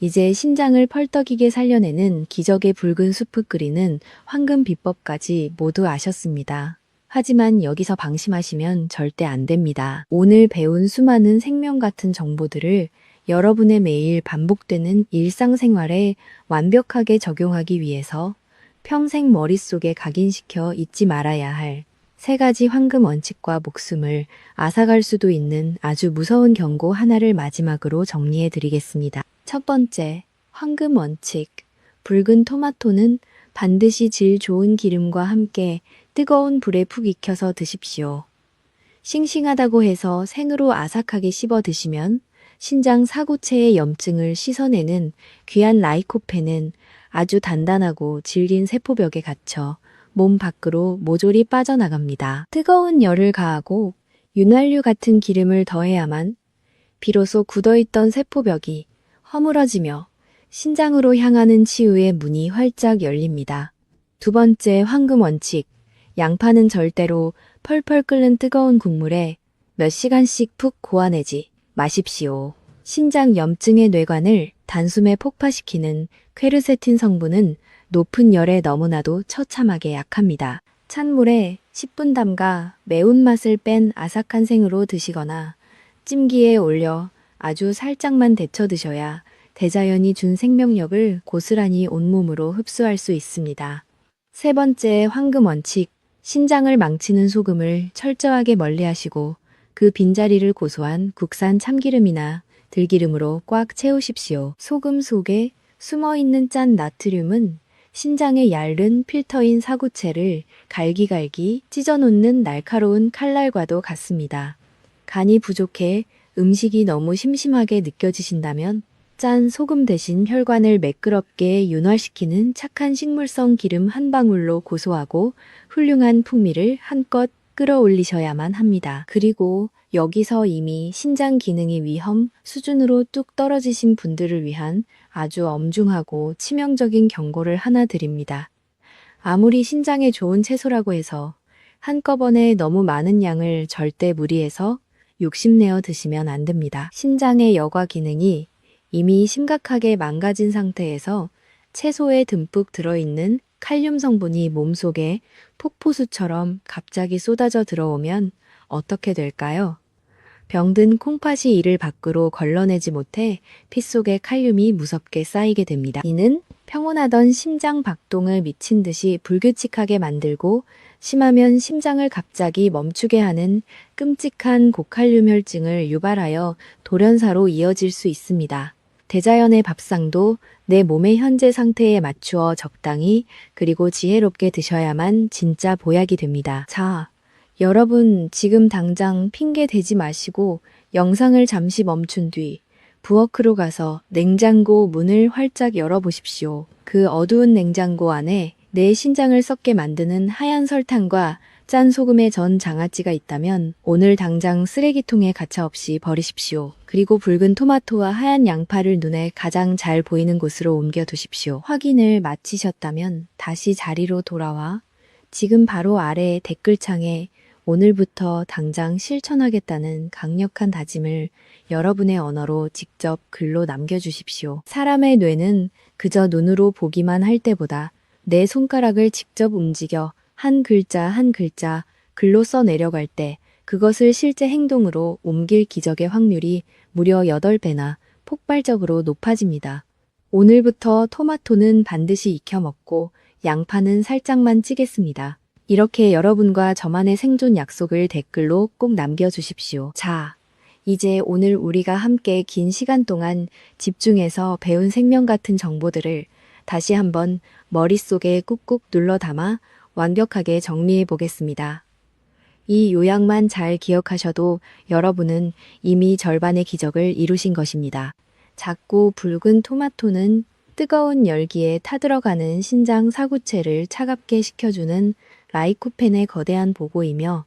이제 신장을 펄떡이게 살려내는 기적의 붉은 수프 끓이는 황금 비법까지 모두 아셨습니다. 하지만 여기서 방심하시면 절대 안 됩니다. 오늘 배운 수많은 생명 같은 정보들을 여러분의 매일 반복되는 일상생활에 완벽하게 적용하기 위해서 평생 머릿속에 각인시켜 잊지 말아야 할 3가지 황금 원칙과 목숨을 앗아갈 수도 있는 아주 무서운 경고 하나를 마지막으로 정리해 드리겠습니다. 첫 번째, 황금 원칙. 붉은 토마토는 반드시 질 좋은 기름과 함께 뜨거운 불에 푹 익혀서 드십시오. 싱싱하다고 해서 생으로 아삭하게 씹어 드시면 신장 사구체의 염증을 씻어내는 귀한 라이코펜은 아주 단단하고 질긴 세포벽에 갇혀 몸 밖으로 모조리 빠져나갑니다. 뜨거운 열을 가하고 윤활유 같은 기름을 더해야만 비로소 굳어있던 세포벽이 허물어지며 신장으로 향하는 치유의 문이 활짝 열립니다. 두 번째 황금 원칙. 양파는 절대로 펄펄 끓는 뜨거운 국물에 몇 시간씩 푹 고아내지 마십시오. 신장 염증의 뇌관을 단숨에 폭파시키는 퀘르세틴 성분은 높은 열에 너무나도 처참하게 약합니다. 찬물에 10분 담가 매운맛을 뺀 아삭한 생으로 드시거나 찜기에 올려 아주 살짝만 데쳐 드셔야 대자연이 준 생명력을 고스란히 온몸으로 흡수할 수 있습니다. 세 번째 황금 원칙. 신장을 망치는 소금을 철저하게 멀리하시고 그 빈자리를 고소한 국산 참기름이나 들기름으로 꽉 채우십시오. 소금 속에 숨어있는 짠 나트륨은 신장의 얇은 필터인 사구체를 갈기갈기 찢어놓는 날카로운 칼날과도 같습니다. 간이 부족해 음식이 너무 심심하게 느껴지신다면 짠 소금 대신 혈관을 매끄럽게 윤활시키는 착한 식물성 기름 한 방울로 고소하고 훌륭한 풍미를 한껏 끌어올리셔야만 합니다. 그리고 여기서 이미 신장 기능이 위험 수준으로 뚝 떨어지신 분들을 위한 아주 엄중하고 치명적인 경고를 하나 드립니다. 아무리 신장에 좋은 채소라고 해서 한꺼번에 너무 많은 양을 절대 무리해서 욕심내어 드시면 안 됩니다. 신장의 여과 기능이 이미 심각하게 망가진 상태에서 채소에 듬뿍 들어있는 칼륨 성분이 몸속에 폭포수처럼 갑자기 쏟아져 들어오면 어떻게 될까요? 병든 콩팥이 이를 밖으로 걸러내지 못해 피 속에 칼륨이 무섭게 쌓이게 됩니다. 이는 평온하던 심장 박동을 미친 듯이 불규칙하게 만들고 심하면 심장을 갑자기 멈추게 하는 끔찍한 고칼륨 혈증을 유발하여 돌연사로 이어질 수 있습니다. 대자연의 밥상도 내 몸의 현재 상태에 맞추어 적당히 그리고 지혜롭게 드셔야만 진짜 보약이 됩니다. 자, 여러분 지금 당장 핑계 대지 마시고 영상을 잠시 멈춘 뒤 부엌으로 가서 냉장고 문을 활짝 열어보십시오. 그 어두운 냉장고 안에 내 신장을 썩게 만드는 하얀 설탕과 짠 소금의 전 장아찌가 있다면 오늘 당장 쓰레기통에 가차없이 버리십시오. 그리고 붉은 토마토와 하얀 양파를 눈에 가장 잘 보이는 곳으로 옮겨 두십시오. 확인을 마치셨다면 다시 자리로 돌아와 지금 바로 아래 댓글창에 오늘부터 당장 실천하겠다는 강력한 다짐을 여러분의 언어로 직접 글로 남겨주십시오. 사람의 뇌는 그저 눈으로 보기만 할 때보다 내 손가락을 직접 움직여 한 글자 한 글자 글로 써 내려갈 때 그것을 실제 행동으로 옮길 기적의 확률이 무려 8배나 폭발적으로 높아집니다. 오늘부터 토마토는 반드시 익혀 먹고 양파는 살짝만 찌겠습니다. 이렇게 여러분과 저만의 생존 약속을 댓글로 꼭 남겨주십시오. 자, 이제 오늘 우리가 함께 긴 시간 동안 집중해서 배운 생명 같은 정보들을 다시 한번 머릿속에 꾹꾹 눌러 담아 완벽하게 정리해 보겠습니다. 이 요약만 잘 기억하셔도 여러분은 이미 절반의 기적을 이루신 것입니다. 작고 붉은 토마토는 뜨거운 열기에 타들어가는 신장 사구체를 차갑게 식혀주는 라이코펜의 거대한 보고이며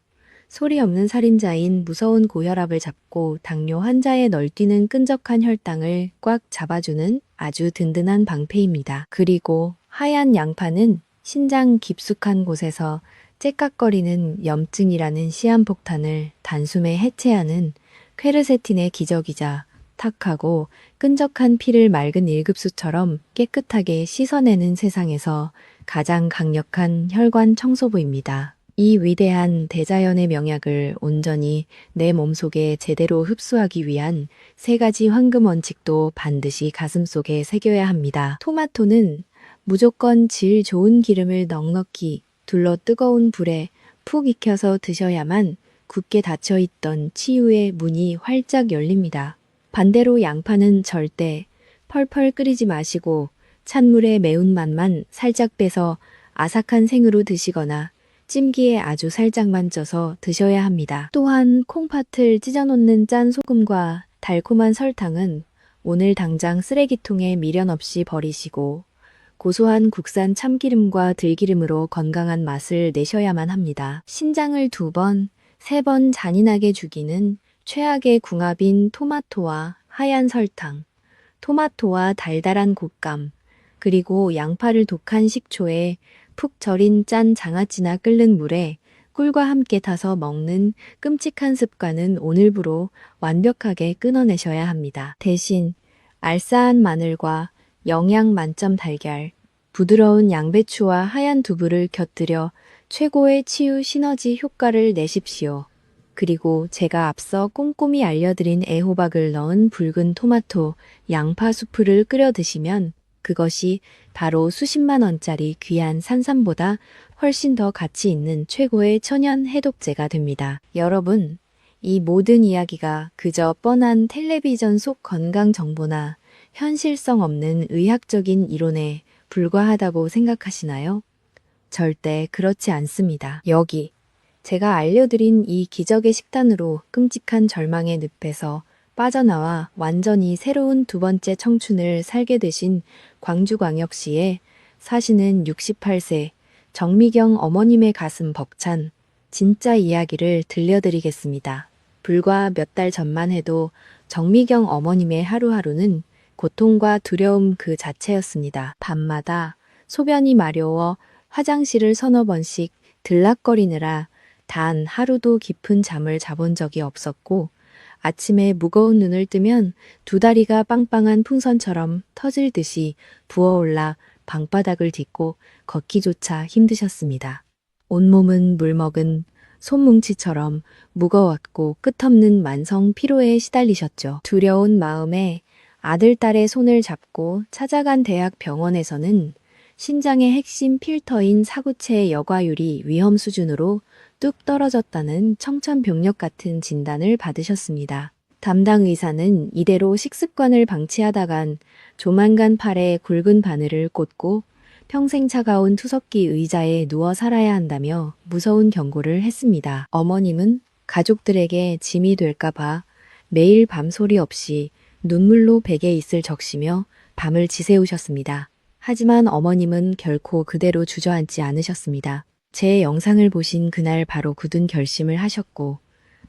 소리 없는 살인자인 무서운 고혈압을 잡고 당뇨 환자의 널뛰는 끈적한 혈당을 꽉 잡아주는 아주 든든한 방패입니다. 그리고 하얀 양파는 신장 깊숙한 곳에서 째깍거리는 염증이라는 시한폭탄을 단숨에 해체하는 퀘르세틴의 기적이자 탁하고 끈적한 피를 맑은 일급수처럼 깨끗하게 씻어내는 세상에서 가장 강력한 혈관 청소부입니다. 이 위대한 대자연의 명약을 온전히 내 몸속에 제대로 흡수하기 위한 3가지 황금 원칙도 반드시 가슴속에 새겨야 합니다. 토마토는 무조건 질 좋은 기름을 넉넉히 둘러 뜨거운 불에 푹 익혀서 드셔야만 굳게 닫혀있던 치유의 문이 활짝 열립니다. 반대로 양파는 절대 펄펄 끓이지 마시고 찬물의 매운맛만 살짝 빼서 아삭한 생으로 드시거나 찜기에 아주 살짝만 쪄서 드셔야 합니다. 또한 콩팥을 찢어놓는 짠 소금과 달콤한 설탕은 오늘 당장 쓰레기통에 미련 없이 버리시고 고소한 국산 참기름과 들기름으로 건강한 맛을 내셔야만 합니다. 신장을 2번, 3번 잔인하게 죽이는 최악의 궁합인 토마토와 하얀 설탕, 토마토와 달달한 곶감, 그리고 양파를 독한 식초에 푹 절인 짠 장아찌나 끓는 물에 꿀과 함께 타서 먹는 끔찍한 습관은 오늘부로 완벽하게 끊어내셔야 합니다. 대신 알싸한 마늘과 영양 만점 달걀, 부드러운 양배추와 하얀 두부를 곁들여 최고의 치유 시너지 효과를 내십시오. 그리고 제가 앞서 꼼꼼히 알려드린 애호박을 넣은 붉은 토마토, 양파 수프를 끓여 드시면 그것이 바로 수십만 원짜리 귀한 산삼보다 훨씬 더 가치 있는 최고의 천연 해독제가 됩니다. 여러분, 이 모든 이야기가 그저 뻔한 텔레비전 속 건강 정보나 현실성 없는 의학적인 이론에 불과하다고 생각하시나요? 절대 그렇지 않습니다. 여기 제가 알려드린 이 기적의 식단으로 끔찍한 절망의 늪에서 빠져나와 완전히 새로운 2번째 청춘을 살게 되신 광주광역시에 사시는 68세 정미경 어머님의 가슴 벅찬 진짜 이야기를 들려드리겠습니다. 불과 몇 달 전만 해도 정미경 어머님의 하루하루는 고통과 두려움 그 자체였습니다. 밤마다 소변이 마려워 화장실을 서너 번씩 들락거리느라 단 하루도 깊은 잠을 자본 적이 없었고 아침에 무거운 눈을 뜨면 2다리가 빵빵한 풍선처럼 터질 듯이 부어올라 방바닥을 딛고 걷기조차 힘드셨습니다. 온몸은 물먹은 손뭉치처럼 무거웠고 끝없는 만성 피로에 시달리셨죠. 두려운 마음에 아들, 딸의 손을 잡고 찾아간 대학 병원에서는 신장의 핵심 필터인 사구체의 여과율이 위험 수준으로 뚝 떨어졌다는 청천벽력 같은 진단을 받으셨습니다. 담당 의사는 이대로 식습관을 방치하다간 조만간 팔에 굵은 바늘을 꽂고 평생 차가운 투석기 의자에 누워 살아야 한다며 무서운 경고를 했습니다. 어머님은 가족들에게 짐이 될까봐 매일 밤소리 없이 눈물로 베개 있을 적시며 밤을 지새우셨습니다. 하지만 어머님은 결코 그대로 주저앉지 않으셨습니다. 제 영상을 보신 그날 바로 굳은 결심을 하셨고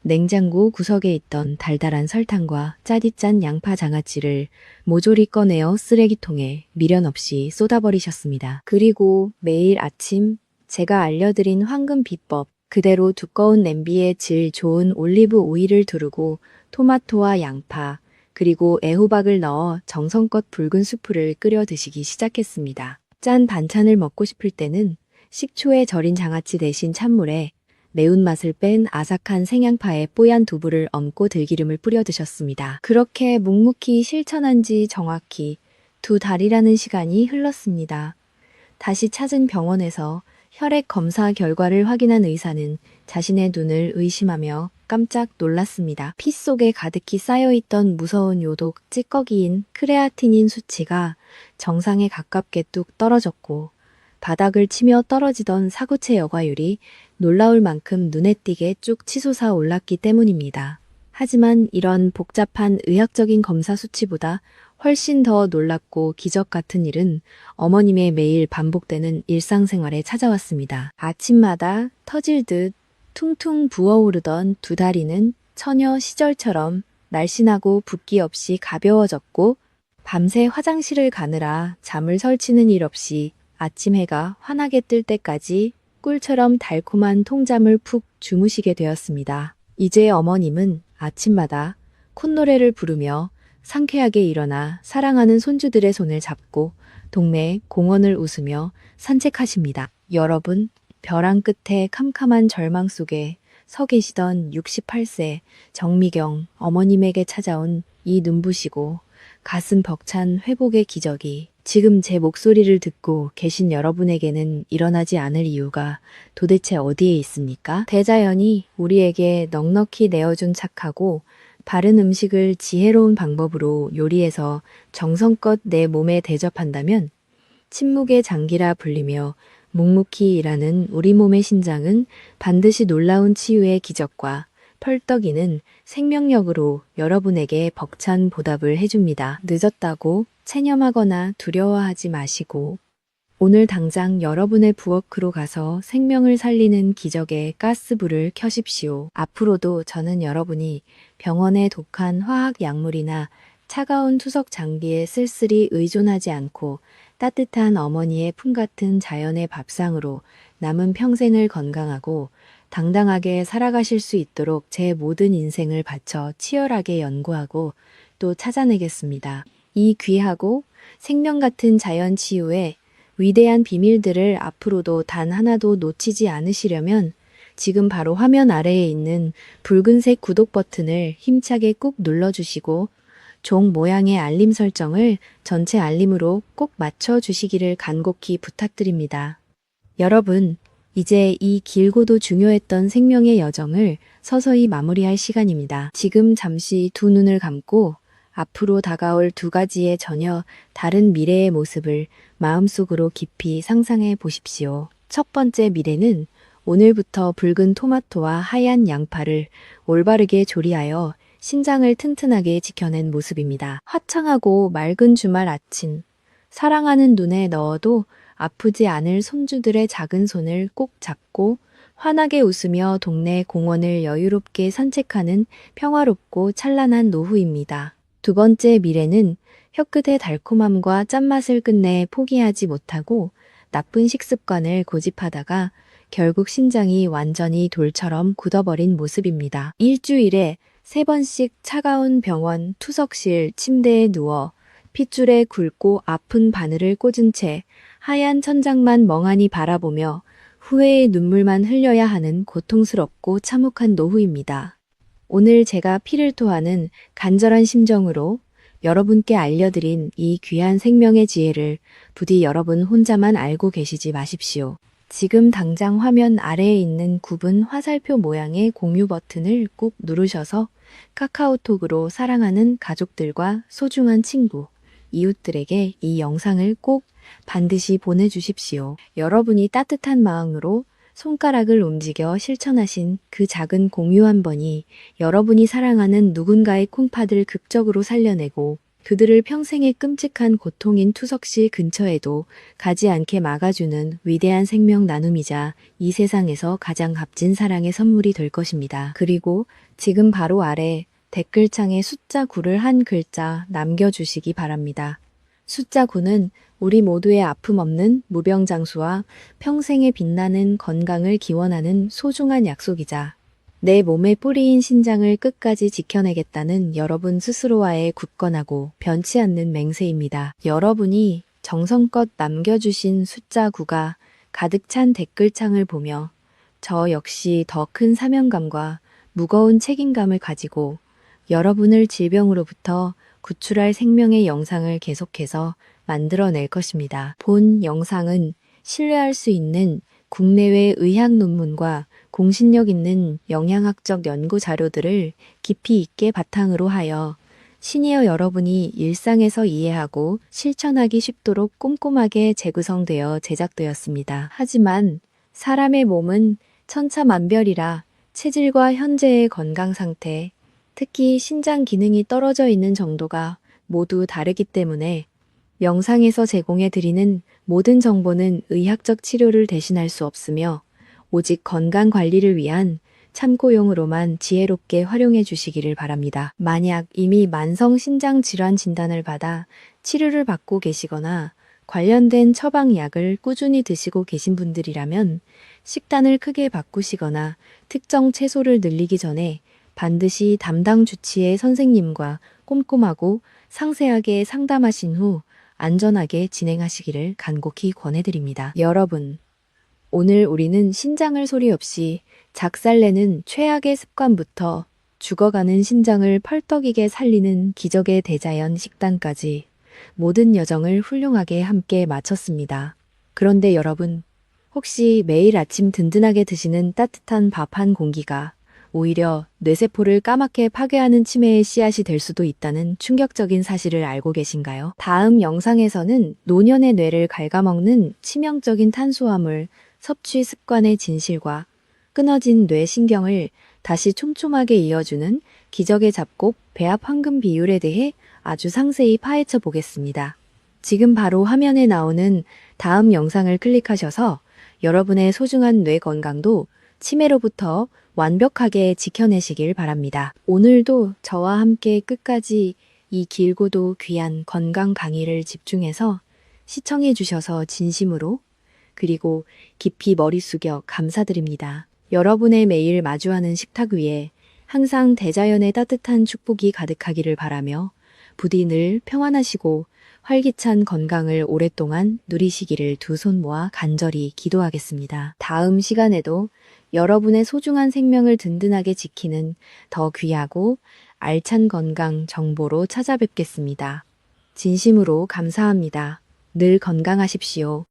냉장고 구석에 있던 달달한 설탕과 짜디짠 양파 장아찌를 모조리 꺼내어 쓰레기통에 미련 없이 쏟아버리셨습니다. 그리고 매일 아침 제가 알려드린 황금 비법 그대로 두꺼운 냄비에 질 좋은 올리브 오일을 두르고 토마토와 양파 그리고 애호박을 넣어 정성껏 붉은 수프를 끓여 드시기 시작했습니다. 짠 반찬을 먹고 싶을 때는 식초에 절인 장아찌 대신 찬물에 매운맛을 뺀 아삭한 생양파에 뽀얀 두부를 얹고 들기름을 뿌려 드셨습니다. 그렇게 묵묵히 실천한 지 정확히 2달이라는 시간이 흘렀습니다. 다시 찾은 병원에서 혈액 검사 결과를 확인한 의사는 자신의 눈을 의심하며 깜짝 놀랐습니다. 피 속에 가득히 쌓여있던 무서운 요독 찌꺼기인 크레아티닌 수치가 정상에 가깝게 뚝 떨어졌고 바닥을 치며 떨어지던 사구체 여과율이 놀라울 만큼 눈에 띄게 쭉 치솟아 올랐기 때문입니다. 하지만 이런 복잡한 의학적인 검사 수치보다 훨씬 더 놀랍고 기적 같은 일은 어머님의 매일 반복되는 일상생활에 찾아왔습니다. 아침마다 터질 듯 퉁퉁 부어오르던 2다리는 처녀 시절처럼 날씬하고 붓기 없이 가벼워졌고 밤새 화장실을 가느라 잠을 설치는 일 없이 아침 해가 환하게 뜰 때까지 꿀처럼 달콤한 통잠을 푹 주무시게 되었습니다. 이제 어머님은 아침마다 콧노래를 부르며 상쾌하게 일어나 사랑하는 손주들의 손을 잡고 동네 공원을 웃으며 산책하십니다. 여러분, 벼랑 끝에 캄캄한 절망 속에 서 계시던 68세 정미경 어머님에게 찾아온 이 눈부시고 가슴 벅찬 회복의 기적이 지금 제 목소리를 듣고 계신 여러분에게는 일어나지 않을 이유가 도대체 어디에 있습니까? 대자연이 우리에게 넉넉히 내어준 착하고 바른 음식을 지혜로운 방법으로 요리해서 정성껏 내 몸에 대접한다면 침묵의 장기라 불리며 묵묵히 일하는 우리 몸의 신장은 반드시 놀라운 치유의 기적과 펄떡이는 생명력으로 여러분에게 벅찬 보답을 해줍니다. 늦었다고 체념하거나 두려워하지 마시고 오늘 당장 여러분의 부엌으로 가서 생명을 살리는 기적의 가스불을 켜십시오. 앞으로도 저는 여러분이 병원의 독한 화학 약물이나 차가운 투석 장비에 쓸쓸히 의존하지 않고 따뜻한 어머니의 품 같은 자연의 밥상으로 남은 평생을 건강하고 당당하게 살아가실 수 있도록 제 모든 인생을 바쳐 치열하게 연구하고 또 찾아내겠습니다. 이 귀하고 생명 같은 자연 치유의 위대한 비밀들을 앞으로도 단 하나도 놓치지 않으시려면 지금 바로 화면 아래에 있는 붉은색 구독 버튼을 힘차게 꾹 눌러주시고 종 모양의 알림 설정을 전체 알림으로 꼭 맞춰주시기를 간곡히 부탁드립니다. 여러분, 이제 이 길고도 중요했던 생명의 여정을 서서히 마무리할 시간입니다. 지금 잠시 두 눈을 감고 앞으로 다가올 두 가지의 전혀 다른 미래의 모습을 마음속으로 깊이 상상해 보십시오. 첫 번째 미래는 오늘부터 붉은 토마토와 하얀 양파를 올바르게 조리하여 신장을 튼튼하게 지켜낸 모습입니다. 화창하고 맑은 주말 아침, 사랑하는 눈에 넣어도 아프지 않을 손주들의 작은 손을 꼭 잡고 환하게 웃으며 동네 공원을 여유롭게 산책하는 평화롭고 찬란한 노후입니다. 두 번째 미래는 혀끝의 달콤함과 짠맛을 끝내 포기하지 못하고 나쁜 식습관을 고집하다가 결국 신장이 완전히 돌처럼 굳어버린 모습입니다. 일주일에 3번씩 차가운 병원 투석실 침대에 누워 핏줄에 굵고 아픈 바늘을 꽂은 채 하얀 천장만 멍하니 바라보며 후회의 눈물만 흘려야 하는 고통스럽고 참혹한 노후입니다. 오늘 제가 피를 토하는 간절한 심정으로 여러분께 알려드린 이 귀한 생명의 지혜를 부디 여러분 혼자만 알고 계시지 마십시오. 지금 당장 화면 아래에 있는 굽은 화살표 모양의 공유 버튼을 꾹 누르셔서 카카오톡으로 사랑하는 가족들과 소중한 친구, 이웃들에게 이 영상을 꼭 반드시 보내주십시오. 여러분이 따뜻한 마음으로 손가락을 움직여 실천하신 그 작은 공유 한 번이 여러분이 사랑하는 누군가의 콩팥을 극적으로 살려내고 그들을 평생의 끔찍한 고통인 투석실 근처에도 가지 않게 막아주는 위대한 생명 나눔이자 이 세상에서 가장 값진 사랑의 선물이 될 것입니다. 그리고 지금 바로 아래 댓글창에 숫자 9를 한 글자 남겨주시기 바랍니다. 숫자 9는 우리 모두의 아픔 없는 무병장수와 평생에 빛나는 건강을 기원하는 소중한 약속이자 내 몸에 뿌리인 신장을 끝까지 지켜내겠다는 여러분 스스로와의 굳건하고 변치 않는 맹세입니다. 여러분이 정성껏 남겨주신 숫자 9가 가득 찬 댓글창을 보며 저 역시 더 큰 사명감과 무거운 책임감을 가지고 여러분을 질병으로부터 구출할 생명의 영상을 계속해서 만들어낼 것입니다. 본 영상은 신뢰할 수 있는 국내외 의학 논문과 공신력 있는 영양학적 연구 자료들을 깊이 있게 바탕으로 하여 시니어 여러분이 일상에서 이해하고 실천하기 쉽도록 꼼꼼하게 재구성되어 제작되었습니다. 하지만 사람의 몸은 천차만별이라 체질과 현재의 건강 상태, 특히 신장 기능이 떨어져 있는 정도가 모두 다르기 때문에 영상에서 제공해드리는 모든 정보는 의학적 치료를 대신할 수 없으며 오직 건강 관리를 위한 참고용으로만 지혜롭게 활용해 주시기를 바랍니다. 만약 이미 만성 신장 질환 진단을 받아 치료를 받고 계시거나 관련된 처방약을 꾸준히 드시고 계신 분들이라면 식단을 크게 바꾸시거나 특정 채소를 늘리기 전에 반드시 담당 주치의 선생님과 꼼꼼하고 상세하게 상담하신 후 안전하게 진행하시기를 간곡히 권해드립니다. 여러분, 오늘 우리는 신장을 소리 없이 작살내는 최악의 습관부터 죽어가는 신장을 펄떡이게 살리는 기적의 대자연 식단까지 모든 여정을 훌륭하게 함께 마쳤습니다. 그런데 여러분, 혹시 매일 아침 든든하게 드시는 따뜻한 밥 한 공기가 오히려 뇌세포를 까맣게 파괴하는 치매의 씨앗이 될 수도 있다는 충격적인 사실을 알고 계신가요? 다음 영상에서는 노년의 뇌를 갉아먹는 치명적인 탄수화물 섭취 습관의 진실과 끊어진 뇌신경을 다시 촘촘하게 이어주는 기적의 잡곡 배합 황금 비율에 대해 아주 상세히 파헤쳐 보겠습니다. 지금 바로 화면에 나오는 다음 영상을 클릭하셔서 여러분의 소중한 뇌 건강도 치매로부터 완벽하게 지켜내시길 바랍니다. 오늘도 저와 함께 끝까지 이 길고도 귀한 건강 강의를 집중해서 시청해 주셔서 진심으로 그리고 깊이 머리 숙여 감사드립니다. 여러분의 매일 마주하는 식탁 위에 항상 대자연의 따뜻한 축복이 가득하기를 바라며 부디 늘 평안하시고 활기찬 건강을 오랫동안 누리시기를 두 손 모아 간절히 기도하겠습니다. 다음 시간에도 여러분의 소중한 생명을 든든하게 지키는 더 귀하고 알찬 건강 정보로 찾아뵙겠습니다. 진심으로 감사합니다. 늘 건강하십시오.